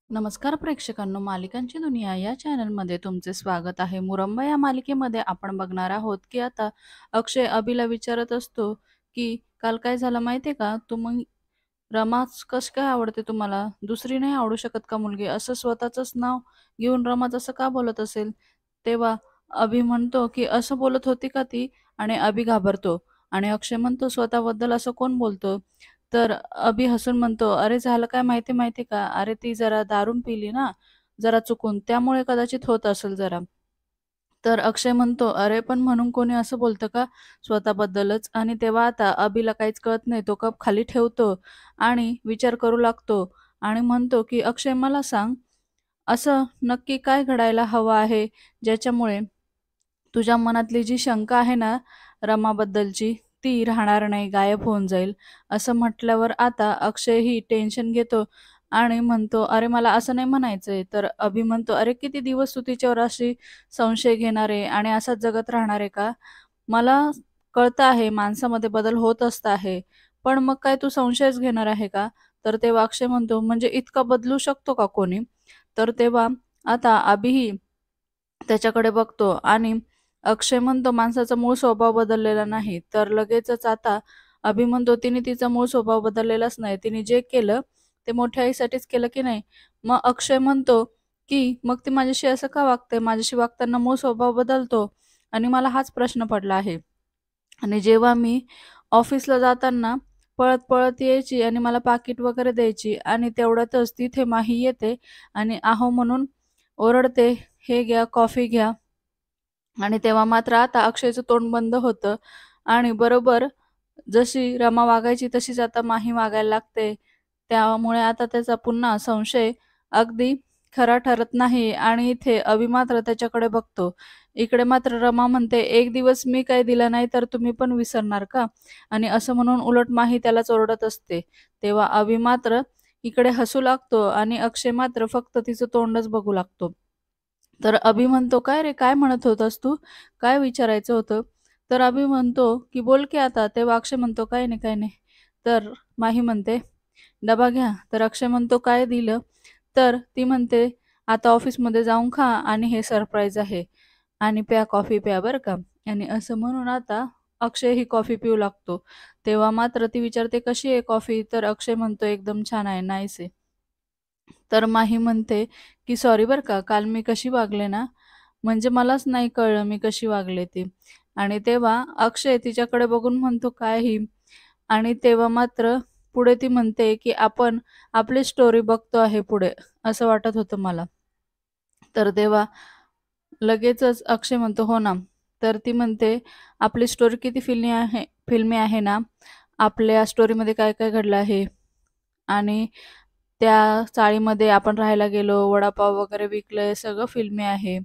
नमस्कार प्रेक्षकांनो, मालिकांची दुनिया या चॅनलमध्ये तुमचे स्वागत आहे. मुरंबा या मालिकेमध्ये आपण बघणार आहोत की आता अक्षय अभिला विचारत असतो की काल काय झालं माहितीये का? रमाच कसं काय आवडते तुम्हाला? दुसरी नाही आवडू शकत का मुलगी? असं स्वतःचंच नाव घेऊन रमा तसं का बोलत असेल? तेव्हा अभि म्हणतो की असं बोलत होती का ती? आणि अभि घाबरतो आणि अक्षय म्हणतो स्वतःबद्दल असं कोण बोलतो? तर अभि हसून म्हणतो, "अरे झालं काय माहिती का? अरे ती जरा दारू पिली ना, जरा चुकून, त्यामुळे कदाचित होत असेल जरा." तर अक्षय म्हणतो, "अरे पण म्हणून कोणी असं बोलतं का स्वतःबद्दलच?" आणि तेव्हा आता अभिला काहीच कळत नाही. तो कप खाली ठेवतो आणि विचार करू लागतो आणि म्हणतो, की "अक्षय मला सांग, असं नक्की काय घडायला हवं आहे, ज्याच्यामुळे तुझ्या मनातली जी शंका आहे ना रमाबद्दलची, ती राहणार नाही, गायब होऊन जाईल." असं म्हटल्यावर आता अक्षयही टेन्शन घेतो आणि म्हणतो, "अरे मला असं नाही म्हणायचंय." तर अभि म्हणतो, "अरे किती दिवस तू तिच्यावर अशी संशय घेणार आहे आणि असाच जगत राहणार आहे का? मला कळतं आहे माणसामध्ये बदल होत असत आहे, पण मग काय तू संशयच घेणार आहे का?" तर तेव्हा अक्षय म्हणतो, "म्हणजे इतका बदलू शकतो का कोणी?" तर तेव्हा आता अभिही त्याच्याकडे बघतो आणि अक्षय म्हणतो, "माणसाचा मूळ स्वभाव बदललेला नाही." तर लगेचच आता अभि म्हणतो, "तिने तिचा मूळ स्वभाव बदललेलाच नाही. तिने जे केलं ते मोठ्या आईसाठीच केलं की नाही?" मग अक्षय म्हणतो, की "मग ती माझ्याशी असं का वागते? माझ्याशी वागताना मूळ स्वभाव बदलतो आणि मला हाच प्रश्न पडला आहे." आणि जेव्हा मी ऑफिसला जाताना पळत-पळत यायची आणि मला पाकीट वगैरे द्यायची आणि तेवढ्यातच तिथे माही येते आणि आहो म्हणून ओरडते, "हे घ्या, कॉफी घ्या." आणि तेव्हा मात्र आता अक्षयचं तोंड बंद होतं आणि बरोबर जशी रमा वागायची तशीच आता माही वागायला लागते. त्यामुळे आता त्याचा पुन्हा संशय अगदी खरा ठरत नाही आणि इथे अभि मात्र त्याच्याकडे बघतो. इकडे मात्र रमा म्हणते, "एक दिवस मी काही दिलं नाही तर तुम्ही पण विसरणार का?" आणि असं म्हणून उलट माही त्यालाच ओरडत असते. तेव्हा अभि मात्र इकडे हसू लागतो आणि अक्षय मात्र फक्त तिचं तोंडच बघू लागतो. तर अभि म्हणतो, "काय रे, काय म्हणत होतास तू? काय विचारायचं होतं?" तर अभि म्हणतो, की "बोल की आता." तेव्हा अक्षय म्हणतो, "काही नाही, काही नाही." तर माही म्हणते, "डबा घ्या." तर अक्षय म्हणतो, "काय दिलं?" तर ती म्हणते, "आता ऑफिसमध्ये जाऊन खा आणि हे सरप्राईज आहे आणि प्या, कॉफी प्या बरं का." आणि असं म्हणून आता अक्षय ही कॉफी पिऊ लागतो. तेव्हा मात्र ती विचारते, "कशी आहे कॉफी?" तर अक्षय म्हणतो, "एकदम छान आहे, नाईस आहे." तर माही म्हणते, की "सॉरी बरं का, काल मी कशी वागले ना, म्हणजे मलाच नाही कळलं मी कशी वागले ते." आणि तेव्हा अक्षय तिच्याकडे बघून म्हणतो, "काय ही?" आणि तेव्हा मात्र पुढे ती म्हणते, की "आपण आपली स्टोरी बघतो आहे पुढे, असं वाटत होतं मला." तर तेव्हा लगेचच अक्षय म्हणतो, "हो ना." तर ती म्हणते, "आपली स्टोरी किती फिल्मी आहे ना. आपल्या स्टोरीमध्ये काय-काय घडलं आहे आणि त्या चाळीमध्ये आपण राहायला गेलो, वडापाव वगैरे विकलंय, सगळं फिल्मी आहे."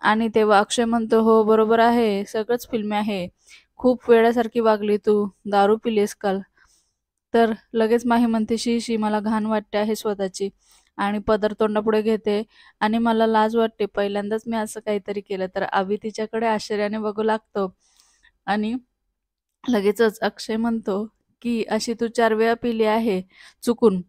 आणि तेव्हा अक्षय म्हणतो, "हो, बरोबर आहे, सगळंच फिल्मी आहे. खूप वेड्यासारखी वागली तू, दारू पिलीस काल." तर लगेच माही म्हणते, "शी, शी, मला घाण वाटते आहे स्वतःची." आणि पदर तोंडापुढे घेते आणि मला लाज वाटते. पहिल्यांदाच मी असं काहीतरी केलं. तर अभि तिच्याकडे आश्चर्याने बघू लागतो आणि लगेचच अक्षय म्हणतो, की "अशी तू 4 वेळा पिली आहे चुकून."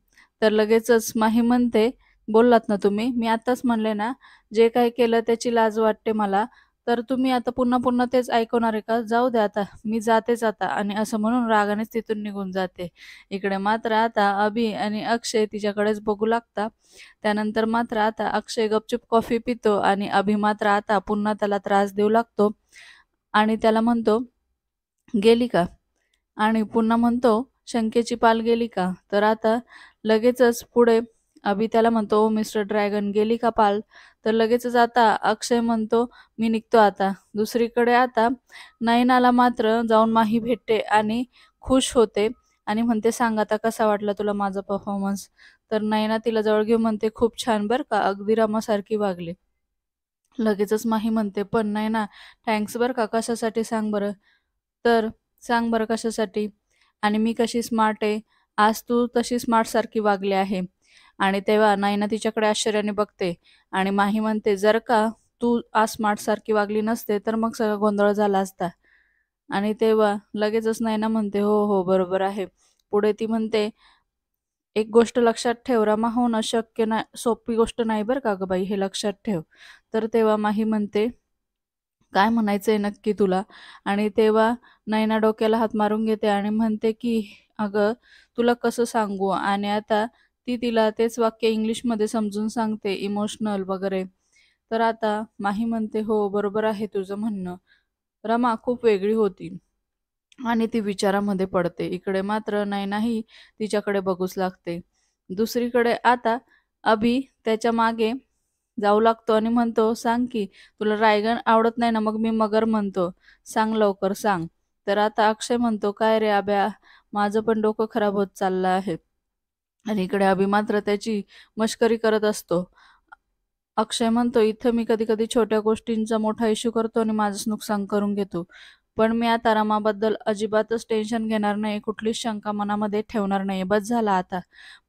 तर लगेचच माही म्हणते, "बोललात ना तुम्ही, मी आत्ताच म्हणले ना, जे काही केलं त्याची लाज वाटते मला. तर तुम्ही आता पुन्हा-पुन्हा तेच ऐकवणार आहे का? जाऊ द्या आता, मी जातेच आता." आणि असं म्हणून रागानेच तिथून निघून जाते. इकडे मात्र आता अभि आणि अक्षय तिच्याकडेच बघू लागतात. त्यानंतर मात्र आता अक्षय गपचूप कॉफी पितो आणि अभि मात्र आता पुन्हा त्याला त्रास देऊ लागतो आणि त्याला म्हणतो, "गेली का?" आणि पुन्हा म्हणतो, "शंकेची पाल गेली का?" तर आता लगेचच पुढे अभि त्याला म्हणतो, "ओ मिस्टर ड्रॅगन, गेली का पाल?" तर लगेचच आता अक्षय म्हणतो, "मी निघतो आता." दुसरीकडे आता नयनाला मात्र जाऊन माही भेटते आणि खुश होते आणि म्हणते, "सांग आता कसा वाटला तुला माझा परफॉर्मन्स?" तर नयना तिला जवळ घेऊन म्हणते, "खूप छान बरं का, अगदी रमासारखी वागली." लगेचच माही म्हणते, "पण नयना, थँक्स बरं का, कशासाठी सांग बरं?" तर "सांग बरं कशासाठी? आणि मी कशी स्मार्ट आहे? आज तू तशी स्मार्टसारखी वागली आहे." आणि तेव्हा नयना तिच्याकडे आश्चर्याने बघते आणि माही म्हणते, "जर का तू आज स्मार्टसारखी वागली नसते, तर मग सगळा गोंधळ झाला असता." आणि तेव्हा लगेचच नयना म्हणते, "हो, हो, बरोबर आहे." पुढे ती म्हणते, एक गोष्ट लक्षात ठेव, रमा होणं शक्य नाही, सोपी गोष्ट नाही बरं का गं बाई, हे लक्षात ठेव. तर तेव्हा माही म्हणते, काय म्हणायचंय नक्की तुला? आणि तेव्हा नैना डोक्याला हात मारून घेते आणि म्हणते की अगं, तुला कसं सांगू? आणि आता ती तिला तेच वाक्य इंग्लिशमध्ये समजून सांगते, इमोशनल वगैरे. तर आता माही म्हणते, हो बरोबर आहे तुझं म्हणणं. रमा खूप वेगळी होती आणि ती विचारामध्ये पडते. इकडे मात्र नैनाही तिच्याकडे बघूच लागते. दुसरीकडे आता अभि त्याच्या मागे जाऊ लागतो आणि म्हणतो, सांग की, तुला रायगण आवडत नाही ना, मग मी मगर म्हणतो. सांग लवकर सांग. तर आता अक्षय म्हणतो, काय रे अभ्या, माझं पण डोकं खराब होत चाललं आहे. आणि इकडे अभि मात्र त्याची मस्करी करत असतो. अक्षय म्हणतो, इथं मी कधी-कधी छोट्या गोष्टींचा मोठा इश्यू करतो आणि माझंच नुकसान करून घेतो. पण मी आता रमाबद्दल अजिबातच टेन्शन घेणार नाही, कुठलीच शंका मनामध्ये ठेवणार नाही. बस झालं आता.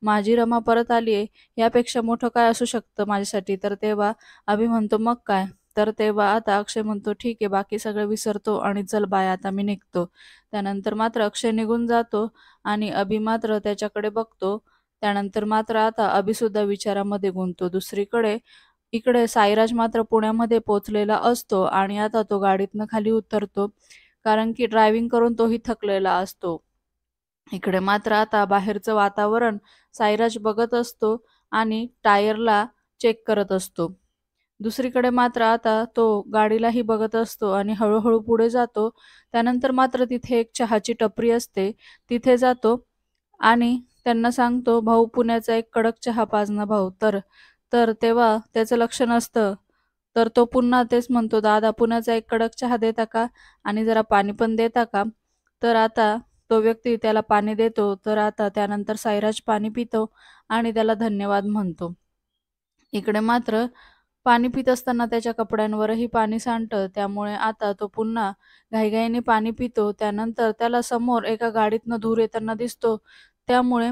माझी रमा परत आलीये, यापेक्षा मोठं काय असू शकतं माझ्यासाठी? तर तेव्हा अभि म्हणतो, मग काय? तर तेव्हा आता अक्षय म्हणतो, ठीक आहे, बाकी सगळं विसरतो आणि चल बाय, आता मी निघतो. त्यानंतर मात्र अक्षय निघून जातो आणि अभि मात्र त्याच्याकडे बघतो. त्यानंतर मात्र आता अभिसुद्धा विचारामध्ये गुंततो. दुसरीकडे इकडे साईराज मात्र पुण्यामध्ये पोहोचलेला असतो आणि आता तो गाडीतनं खाली उतरतो, कारण की ड्रायव्हिंग करून तोही थकलेला असतो. इकडे मात्र आता बाहेरचं वातावरण साईराज बघत असतो आणि टायरला चेक करत असतो. दुसरीकडे मात्र आता तो गाडीलाही बघत असतो आणि हळूहळू पुढे जातो. त्यानंतर मात्र तिथे एक चहाची टपरी असते, तिथे जातो आणि त्यांना सांगतो, भाऊ पुण्याचा एक कडक चहा पाज ना भाऊ. तर तर तेव्हा त्याचं लक्ष नसतं. तर तो पुन्हा तेच म्हणतो, दादा पुण्याचा एक कडक चहा देता का? आणि जरा पाणी पण देता का? तर आता तो व्यक्ती त्याला पाणी देतो. तर आता त्यानंतर साईराज पाणी पितो आणि त्याला धन्यवाद म्हणतो. इकडे मात्र पाणी पित असताना त्याच्या कपड्यांवरही पाणी सांडतं. त्यामुळे आता तो पुन्हा घाईघाईने पाणी पितो. त्यानंतर त्याला समोर एका गाडीतनं धूर येताना दिसतो. त्यामुळे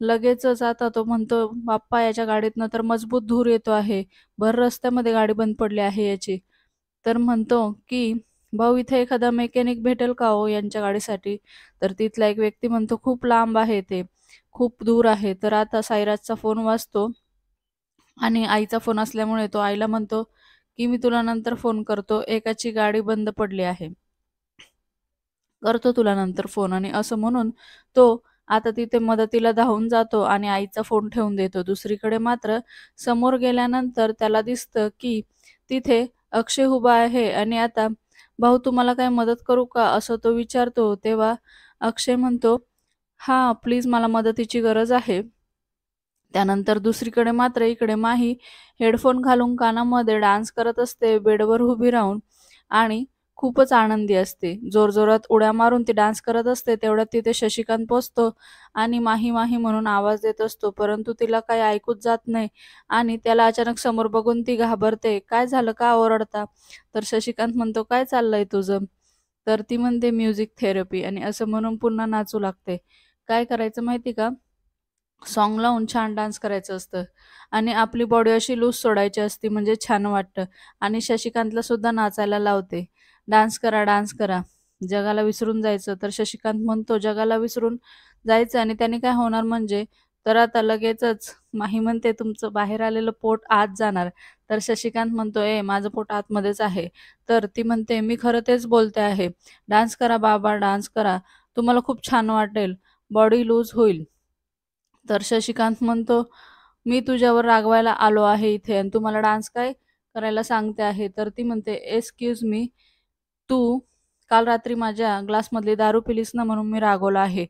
लगेचच आता तो म्हणतो, "बाप्पा, याच्या गाडीतनं तर मजबूत धूर येतो आहे. भर रस्त्यामध्ये गाडी बंद पडली आहे याची." तर म्हणतो की, "भाऊ, इथे एखादा मेकॅनिक भेटेल का हो यांच्या गाडीसाठी?" तर तिथला एक व्यक्ती म्हणतो, "खूप लांब आहे ते, खूप दूर आहे." तर आता साईराजचा फोन वाजतो आणि आईचा फोन असल्यामुळे तो आईला म्हणतो, की "मी तुला नंतर फोन करतो. एकाची गाडी बंद पडली आहे. करतो तुला नंतर फोन." आणि असं म्हणून तो आता तिथे मदतीला धावून जातो आणि आईचा फोन ठेवून देतो. दुसरीकडे मात्र समोर गेल्यानंतर त्याला दिसतं, की तिथे अक्षय उभा आहे आणि आता, "भाऊ, तुम्हाला काही मदत करू का?" असं तो विचारतो. तेव्हा अक्षय म्हणतो, "हां, प्लीज मला मदतीची गरज आहे." त्यानंतर दुसरीकडे मात्र इकडे माही हेडफोन घालून कानामध्ये डान्स करत असते बेडवर उभी राहून आणि खूपच आनंदी असते. जोरजोरात उड्या मारून ती डान्स करत असते. तेवढ्यात तिथे शशिकांत पोहोचतो आणि माही माही म्हणून आवाज देत असतो, परंतु तिला काही ऐकूच जात नाही आणि त्याला अचानक समोर बघून ती घाबरते. "काय झालं? का ओरडता?" तर शशिकांत म्हणतो, "काय चाललंय तुझं?" तर ती म्हणते, "म्युझिक थेरपी." आणि असं म्हणून पुन्हा नाचू लागते. काय करायचं माहिती का? सॉन्ग लावून छान डान्स करायचं असतं आणि आपली बॉडी अशी लूज सोडायची असते, म्हणजे छान वाटतं. आणि शशिकांतला सुद्धा नाचायला लावते. "डान्स करा, डान्स करा. जगाला विसरून जायचं." तर शशिकांत म्हणतो, "जगाला विसरून जायचं आणि त्याने काय होणार म्हणजे?" तर आता लगेचच माही म्हणते, "तुमचं बाहेर आलेलं पोट आत जाणार." तर शशिकांत म्हणतो, माझं पोट आतमध्येच आहे." तर ती म्हणते, "मी खरं तेच बोलते आहे. डान्स करा बाबा, डान्स करा. तुम्हाला खूप छान वाटेल. बॉडी लूज होईल." तर शशिकांत म्हणतो, "मी तुझ्यावर रागवायला आलो आहे इथे आणि तू मला डान्स काय करायला सांगते आहे?" तर ती म्हणते, "एक्सक्यूज मी, तू काल रात्री माझ्या ग्लासमधली दारू पिलीस ना, म्हणून मी रागवलो आहे."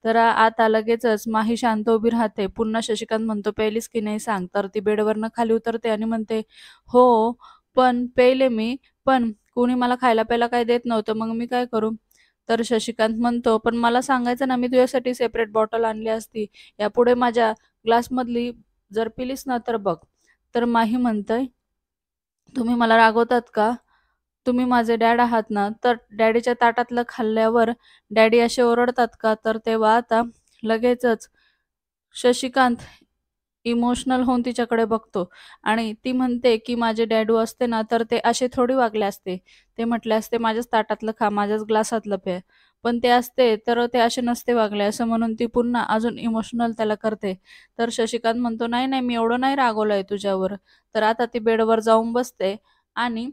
तर आता लगेचच माही शांत उभी राहते. पुन्हा शशिकांत म्हणतो, "प्यायलीस की नाही सांग." तर ती बेडवरनं खाली उतरते आणि म्हणते, "हो, पण प्यायले मी, पण कोणी मला खायला-प्यायला काही देत नव्हतं, मग मी काय करू?" तर शशिकांत म्हणतो, "पण मला सांगायचं ना, मी तुझ्यासाठी सेपरेट बॉटल आणली असती. यापुढे माझ्या ग्लासमधली जर पिलीस ना तर बघ." तर माही म्हणतंय, "तुम्ही मला रागवतात का? तुम्ही माझे डॅड आहात ना, तर डॅडीच्या ताटातलं खाल्ल्यावर डॅडी असे ओरडतात का?" तर तेव्हा आता लगेचच शशिकांत इमोशनल होऊन तिच्याकडे बघतो आणि ती म्हणते, की "माझे डॅडू असते ना, तर ते असे थोडी वागले असते. ते म्हटले असते, माझ्याच ताटातलं खा, माझ्याच ग्लासातलं प्या." पण ते असते तर ते असे नसते वागले असं म्हणून ती पुन्हा अजून इमोशनल त्याला करते. तर शशिकांत म्हणतो, "नाही, नाही, मी एवढं नाही रागवलंय तुझ्यावर." तर आता ती बेडवर जाऊन बसते आणि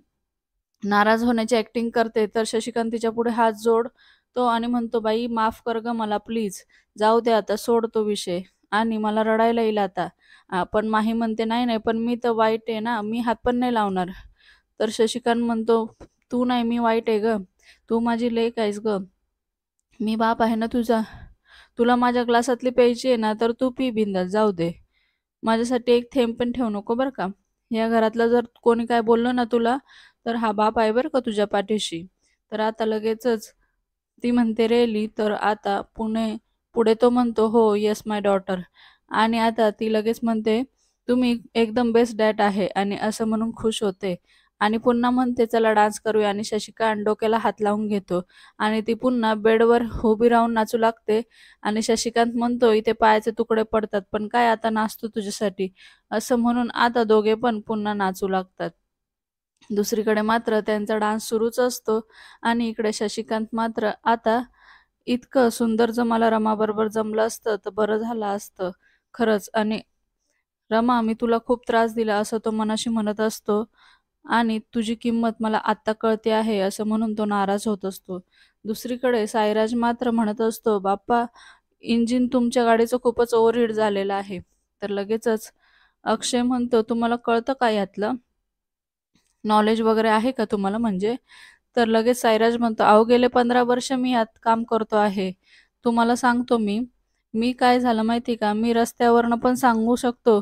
नाराज होण्याची ॲक्टिंग करते. तर शशिकांत तिच्यापुढे हात जोडतो आणि म्हणतो, "बाई माफ कर गं मला प्लीज. जाऊ दे आता सोड तो विषय आणि मला रडायला येईल आता." पण माही म्हणते, "नाही, नाही, पण मी तर वाईट आहे ना, मी हात पण नाही लावणार." तर शशिकांत म्हणतो, "तू नाही, मी वाईट आहे गं. तू माझी लेक आहेस गं. मी बाप आहे ना तुझा. तुला माझ्या ग्लासातली प्यायची आहे ना, तर तू पी बिंदास जाऊ दे. माझ्यासाठी एक थेंब पण ठेवू नको बरं का. या घरातलं जर कोणी काय बोललं ना तुला, तर हा बाप आहे बरं का तुझ्या पाठीशी." तर आता लगेचच ती म्हणते, "रिअली?" तर आता पुढे तो म्हणतो, "हो, येस माय डॉटर." आणि आता ती लगेच म्हणते, "तुम्ही एकदम बेस्ट डॅड आहे." आणि असं म्हणून खुश होते आणि पुन्हा म्हणते, "चला डान्स करूया." आणि शशिकांत डोक्याला हात लावून घेतो आणि ती पुन्हा बेडवर उभी राहून नाचू लागते आणि शशिकांत म्हणतो, "इथे पायाचे तुकडे पडतात, पण काय आता नाचतो तुझ्यासाठी." असं म्हणून आता दोघे पण पुन्हा नाचू लागतात. दुसरीकडे मात्र त्यांचा डान्स सुरूच असतो आणि इकडे शशिकांत मात्र आता इतकं सुंदर जर मला रमाबरोबर जमलं असतं तर बरं झालं असतं खरंच. आणि रमा, मी तुला खूप त्रास दिला असं तो मनाशी म्हणत असतो आणि तुझी किंमत मला आत्ता कळते आहे असं म्हणून तो नाराज होत असतो. दुसरीकडे साईराज मात्र म्हणत असतो, "बाप्पा, इंजिन तुमच्या गाडीचं खूपच ओव्हरहीट झालेलं आहे." तर लगेचच अक्षय म्हणतो, "तुम्हाला कळतं का यातलं? नॉलेज वगैरे आहे का तुम्हाला म्हणजे?" तर लगेच साईराज म्हणतो, "अहो गेले 15 वर्ष मी यात काम करतो आहे. तुम्हाला सांगतो मी, मी काय झालं माहिती का, मी रस्त्यावरनं पण सांगू शकतो,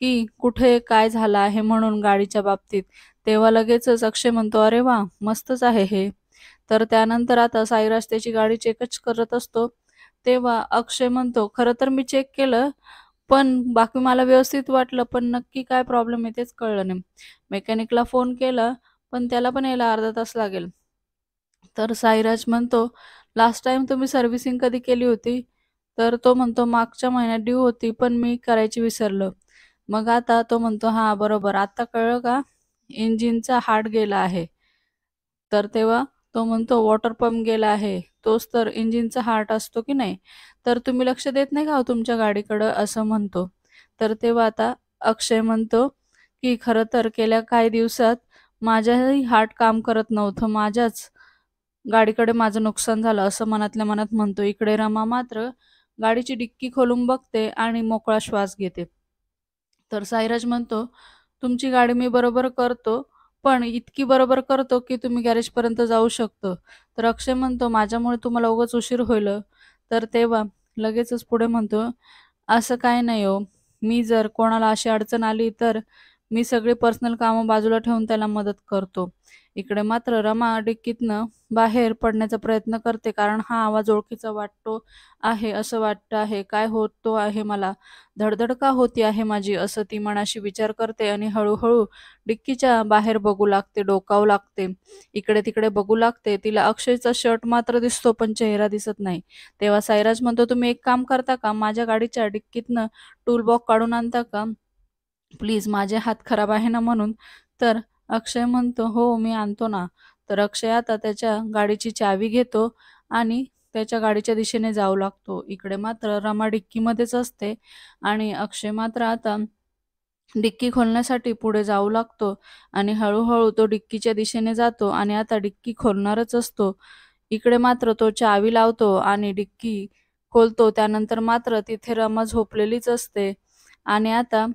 की कुठे काय झालं आहे म्हणून गाडीच्या बाबतीत." तेव्हा लगेचच अक्षय म्हणतो, "अरे वाह! मस्तच आहे हे." तर त्यानंतर आता साईराज त्याची गाडी चेकच करत असतो. तेव्हा अक्षय म्हणतो, "खरं तर मी चेक केलं, पण बाकी मला व्यवस्थित वाटलं, पण नक्की काय प्रॉब्लेम आहे तेच कळलं नाही. मेकॅनिकला फोन केला, पण त्याला पण यायला अर्धा तास लागेल." तर साईराज म्हणतो, "लास्ट टाईम तुम्ही सर्व्हिसिंग कधी केली होती?" तर तो म्हणतो, "मागच्या महिन्यात ड्यू होती, पण मी करायची विसरलो." मग आता तो म्हणतो, "हां, बरोबर. आता कळलं का? इंजिनचा हार्ट गेला आहे." तर तेव्हा तो म्हणतो, "वॉटर पंप गेला आहे. तोच तर इंजिनचा हार्ट असतो की नाही? तर तुम्ही लक्ष देत नाही का हो तुमच्या गाडीकडं?" असं म्हणतो. तर तेव्हा आता अक्षय म्हणतो, की "खरं तर गेल्या काही दिवसात माझ्याही हार्ट काम करत नव्हतं. माझ्याच गाडीकडे माझं नुकसान झालं." असं मनातल्या मनात म्हणतो. इकडे रमा मात्र गाडीची डिक्की खोलून बघते आणि मोकळा श्वास घेते. तर साईराज म्हणतो, "तुमची गाडी मी बरोबर करतो, पण इतकी बरोबर करतो, की तुम्ही गॅरेजपर्यंत जाऊ शकतो." तर अक्षय म्हणतो, "माझ्यामुळे तुम्हाला उगाच उशीर होईल." तर तेव्हा लगेचच पुढे म्हणतो, "असं काही नाही हो. मी जर कोणाला अशी अडचण आली, तर मी सगळी पर्सनल कामं बाजूला ठेवून त्याला मदत करतो." इकडे मात्र रमा डिक्कीतनं बाहेर पडण्याचा प्रयत्न करते, कारण हा आवाज ओळखीचा वाटतो आहे, असं वाटतं आहे. काय होतो आहे मला? धडधड का होती आहे माझी? असं ती मनाशी विचार करते आणि हळू डिक्कीच्या बाहेर बघू लागते, डोकावू लागते. इकडे-तिकडे बघू लागते. तिला अक्षयचा शर्ट मात्र दिसतो, पण चेहरा दिसत नाही. तेव्हा साईराज म्हणतो, "तुम्ही एक काम करता का? माझ्या गाडीच्या डिक्कीतनं टूलबॉक्स काढून आणता का? प्लीज, माझे हात खराब आहे ना म्हणून." तर अक्षय म्हणतो, "हो, मी आणतो ना." तर अक्षय आता त्याच्या गाडीची चावी घेतो आणि त्याच्या गाडीच्या दिशेने जाऊ लागतो. इकडे मात्र रमा डिक्कीमध्येच असते आणि अक्षय मात्र आता डिक्की खोलण्यासाठी पुढे जाऊ लागतो आणि हळू तो डिक्कीच्या दिशेने जातो आणि आता डिक्की खोलणारच असतो. इकडे मात्र तो चावी लावतो आणि डिक्की खोलतो. त्यानंतर मात्र तिथे रमा झोपलेलीच असते आणि आता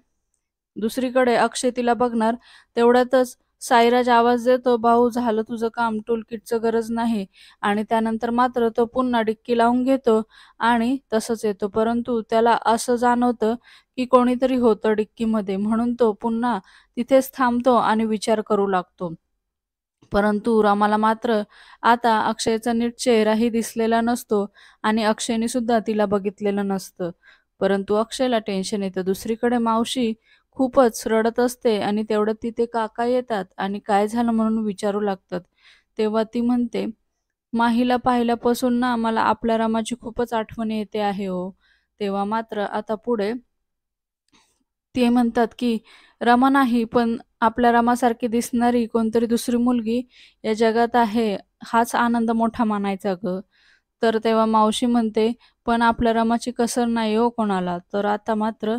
दुसरीकडे अक्षय तिला बघणार तेवढ्यातच साईराज आवाज देतो, "भाऊ, झालं तुझं काम, टूलकिटचं गरज नाही." आणि त्यानंतर मात्र तो पुन्हा डिक्की लावून घेतो आणि तसंच येतो. परंतु त्याला असं जाणवतं, की कोणीतरी होतं डिक्कीमध्ये, म्हणून तो पुन्हा तिथेच थांबतो आणि विचार करू लागतो. परंतु रामाला मात्र आता अक्षयचा नीट चेहराही दिसलेला नसतो आणि अक्षयने सुद्धा तिला बघितलेलं नसतं. परंतु अक्षयला टेन्शन येतं. दुसरीकडे मावशी खूपच रडत असते आणि तेवढ्यात तिथे काका येतात आणि काय झालं म्हणून विचारू लागतात. तेव्हा ती म्हणते, "माहीला पाहिल्यापासून ना मला आपल्या रामाची खूपच आठवण येते आहे हो." तेव्हा मात्र आता पुढे ते म्हणतात, की रमा नाही, पण आपल्या रमासारखी दिसणारी कोणतरी दुसरी मुलगी या जगात आहे, हाच आनंद मोठा मानायचा गं. तर तेव्हा मावशी म्हणते, "पण आपल्या रमाची कसर नाही हो कोणाला." तर आता मात्र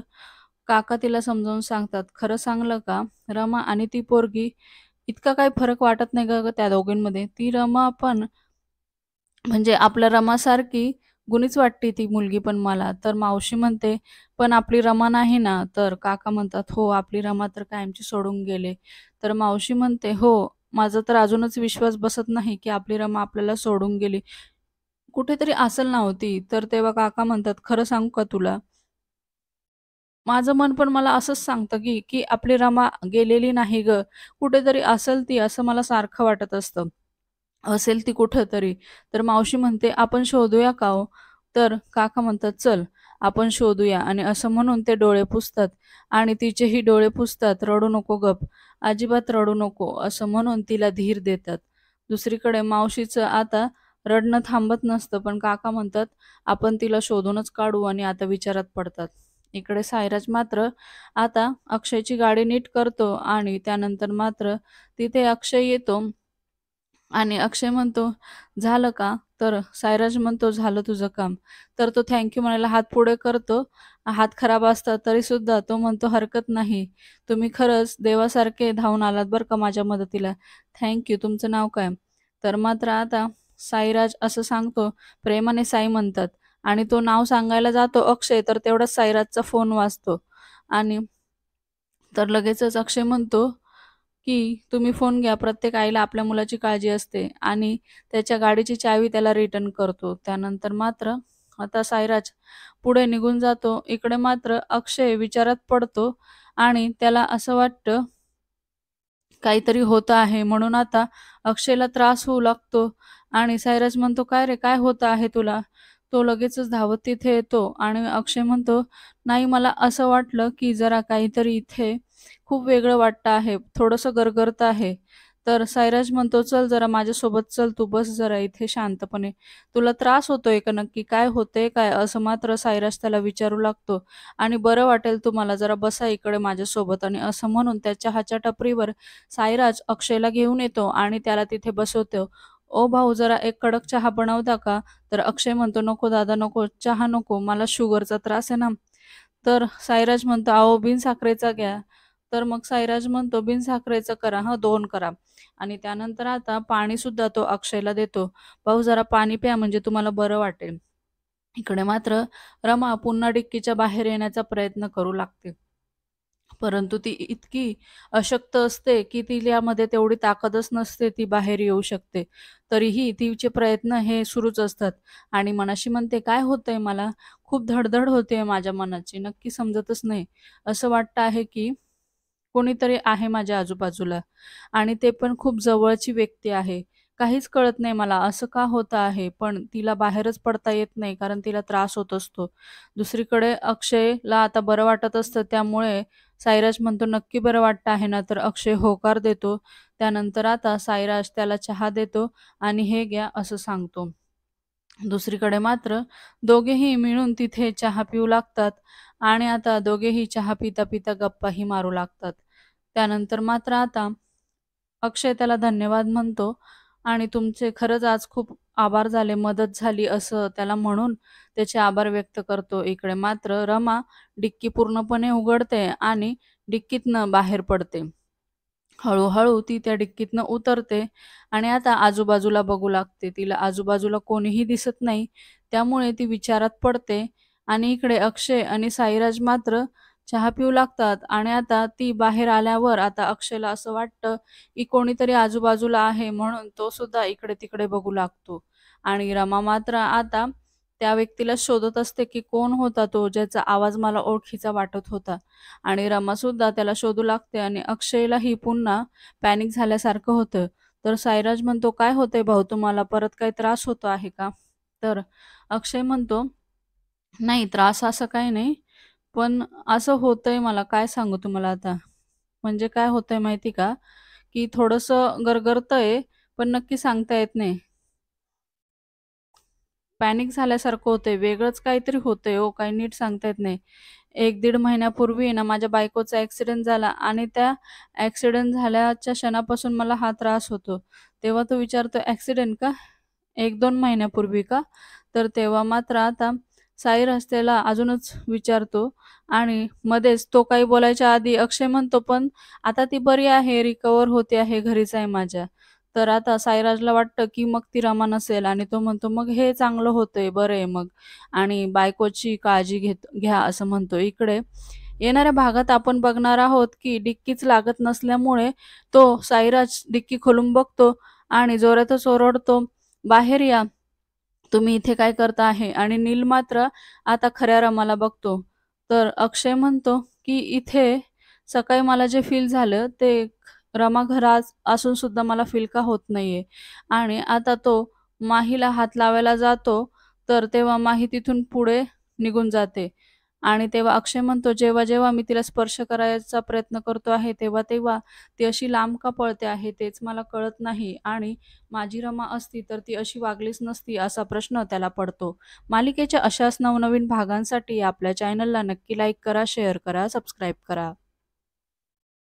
काका तिला समजावून सांगतात, "खरं सांगलं का, रमा आणि ती पोरगी इतका काही फरक वाटत नाही गं त्या दोघींमध्ये. ती रमा पण म्हणजे आपल्या रमासारखी गुणीच वाटते ती मुलगी पण मला." तर मावशी म्हणते, "पण आपली रमा नाही ना?" तर काका म्हणतात, "हो, आपली रमा तर कायमची सोडून गेले." तर मावशी म्हणते, "हो, माझा तर अजूनच विश्वास बसत नाही, की आपली रमा आपल्याला सोडून गेली. कुठेतरी असेल ना हो तर तेव्हा काका म्हणतात, "खरं सांगू का तुला? माझं मन पण मला असंच सांगतं, की आपली रमा गेलेली नाही गं. कुठेतरी असेल ती असं मला सारखं वाटत असतं. असेल ती कुठेतरी." तर मावशी म्हणते, "आपण शोधूया का हो?" तर काका म्हणतात, "चल आपण शोधूया." आणि असं म्हणून ते डोळे पुसतात आणि तिचेही डोळे पुसतात. "रडू नको गप, अजिबात रडू नको." असं म्हणून तिला धीर देतात. दुसरीकडे मावशीचं आता रडणं थांबत नसतं, पण काका म्हणतात, "आपण तिला शोधूनच काढू." आणि आता विचारात पडतात. इकडे सायराज मात्र आता अक्षयची गाडी नीट करतो आणि त्यानंतर मात्र तिथे अक्षय येतो आणि अक्षय म्हणतो, "झालं का?" तर सायराज म्हणतो, "झालं तुझं काम." तर तो थँक म्हणायला हात पुढे करतो. हात खराब असतात तरीसुद्धा तो म्हणतो, "हरकत नाही. तुम्ही खरंच देवासारखे धावून आलात बरं का माझ्या मदतीला. थँक तुमचं नाव काय?" तर मात्र आता साईराज असं सांगतो, प्रेमाने साई म्हणतात आणि तो नाव सांगायला जातो अक्षय, तर तेवढ्यात साईराजचा फोन वाजतो आणि तर लगेचच अक्षय म्हणतो, की "तुम्ही फोन घ्या. प्रत्येक आईला आपल्या मुलाची काळजी असते." आणि त्याच्या गाडीची चावी त्याला रिटर्न करतो. त्यानंतर मात्र आता सायराज पुढे निघून जातो. इकडे मात्र अक्षय विचारात पडतो आणि त्याला असं वाटतं काहीतरी होतं आहे म्हणून आता अक्षयला त्रास होऊ लागतो आणि सायराज म्हणतो, "काय रे, काय होतं आहे तुला?" तो लगेचच धावत तिथे येतो आणि अक्षय म्हणतो, "नाही, मला असं वाटलं, की जरा काहीतरी इथे खूप वेगळं वाटतं आहे, थोडंसं गरगरतं आहे." तर सायराज म्हणतो, "चल जरा माझ्यासोबत चल, तू बस जरा इथे शांतपणे. तुला त्रास होतोय का नक्की? काय होतंय काय?" असं मात्र सायराज त्याला विचारू लागतो आणि "बरं वाटेल तुम्हाला, जरा बसा इकडे माझ्यासोबत." आणि असं म्हणून त्या चहाच्या टपरीवर साईराज अक्षयला घेऊन येतो आणि त्याला तिथे बसवतो. "ओ भाऊ, जरा एक कडक चहा बनवता का?" तर अक्षय म्हणतो, "नको दादा, नको, चहा नको, मला शुगरचा त्रास आहे ना." तर साईराज म्हणतो, "अहो, बिन साखरेचा घ्या." तर मग साईराज म्हणतो, "बिन साखरेचा करा हं, 2 करा." आणि त्यानंतर आता पाणीसुद्धा तो अक्षयला देतो. "भाऊ, जरा पाणी प्या म्हणजे तुम्हाला बरं वाटेल." इकडे मात्र रमा पुन्हा डिक्कीच्या बाहेर येण्याचा प्रयत्न करू लागते. परंतु ती इतकी अशक्त असते, की तिच्यामध्ये तेवढी ताकदच नसते, ती बाहेर येऊ शकते. तरीही तिचे प्रयत्न हे सुरूच असतात आणि मनाशी म्हणते, "काय होतंय मला? खूप धडधड होतेय माझ्या मनाची. नक्की समजतच नाही. असं वाटतं आहे, की कोणीतरी आहे माझ्या आजूबाजूला आणि ते पण खूप जवळची व्यक्ती आहे. काहीच कळत नाही मला असं का होतं आहे, पण तिला बाहेरच पडता येत नाही कारण तिला त्रास होत असतो." दुसरीकडे अक्षयला आता बरं वाटत असतं त्यामुळे साईराज म्हणतो, "नक्की बरं वाटतं आहे ना?" तर अक्षय होकार देतो. त्यानंतर आता साईराज त्याला चहा देतो आणि "हे घ्या" असं सांगतो. दुसरीकडे मात्र दोघेही मिळून तिथे चहा पिऊ लागतात आणि आता दोघेही चहा पिता-पिता गप्पाही मारू लागतात. त्यानंतर मात्र आता अक्षय त्याला धन्यवाद म्हणतो आणि "तुमचे खरंच आज खूप आभार झाले, मदत झाली." असं त्याला म्हणून त्याचे आभार व्यक्त करतो. इकडे मात्र रमा डिक्की पूर्णपणे उघडते आणि डिक्कीतनं बाहेर पडते. हळू-हळू ती त्या डिक्कीतनं उतरते आणि आता आजूबाजूला बघू लागते. तिला आजूबाजूला कोणीही दिसत नाही. त्यामुळे ती विचारात पडते आणि इकडे अक्षय आणि साईराज मात्र चहा पिऊ लागतात आणि आता ती बाहेर आल्यावर आता अक्षयला असं वाटतं, की कोणीतरी आजूबाजूला आहे म्हणून तो सुद्धा इकडे-तिकडे बघू लागतो आणि रमा मात्र आता त्या व्यक्तीला शोधत असते, की कोण होता तो ज्याचा आवाज मला ओळखीचा वाटत होता. आणि रमासुद्धा त्याला शोधू लागते आणि अक्षयलाही पुन्हा पॅनिक झाल्यासारखं होतं. तर साईराज म्हणतो, "काय होतंय भाऊ तुम्हाला? परत काही त्रास होतो आहे का?" तर अक्षय म्हणतो, "नाही, त्रास असं काही नाही, पण असं होतंय मला, काय सांगू तुम्हाला आता. म्हणजे काय होतंय माहिती का, की थोडंसं गरगरतंय, पण नक्की सांगता येत नाही. पॅनिक झाल्यासारखं होतंय, वेगळंच काहीतरी होतंय हो, काही नीट सांगता येत नाही." 1-1.5 महिन्यापूर्वी आहे ना, माझ्या बायकोचा ॲक्सिडेंट झाला आणि त्या ॲक्सिडेंट झाल्याच्या क्षणापासून मला हा त्रास होतो. तेव्हा तो विचारतो, "ॲक्सिडेंट का?" 1-2 महिन्यापूर्वी का? तर तेव्हा मात्र आता साईराज त्याला अजूनच विचारतो आणि मध्येच तो काही बोलायच्या आधी अक्षय म्हणतो, "पण आता ती बरी आहे, रिकव्हर होते आहे, घरीच आहे माझ्या." तर आता साईराजला वाटतं, की मग ती रमा नसेल आणि तो म्हणतो, "मग हे चांगलं होतंय, बरं आहे मग आणि बायकोची काळजी घ्या," असं म्हणतो. इकडे येणाऱ्या भागात आपण बघणार आहोत, की डिक्कीच लागत नसल्यामुळे तो साईराज डिक्की खोलून बघतो आणि जोरातच ओरडतो, "बाहेर या, तुम्ही इथे काय करता आहे?" आणि नील मात्र आता खऱ्या रमाला बघतो. तर अक्षय म्हणतो, की "इथे सकाळी मला जे फील झालं ते रमा घरात असून सुद्धा मला फील का होत नाहीये?" आणि आता तो माहीला हात लावायला जातो, तर तेव्हा माही तिथून पुढे निघून जाते. आणि तेव्हा अक्षय म्हणतो, "जेव्हा-जेव्हा मी तिला स्पर्श करायचा प्रयत्न करतो आहे, तेव्हा-तेव्हा ती अशी लांब का पळते आहे, तेच मला कळत नाही आणि माझी रमा असती तर ती अशी वागलीच नसती," असा प्रश्न त्याला पडतो. मालिकेच्या अशाच नवनवीन भागांसाठी आपल्या चॅनलला नक्की लाईक करा, शेअर करा, सबस्क्राईब करा.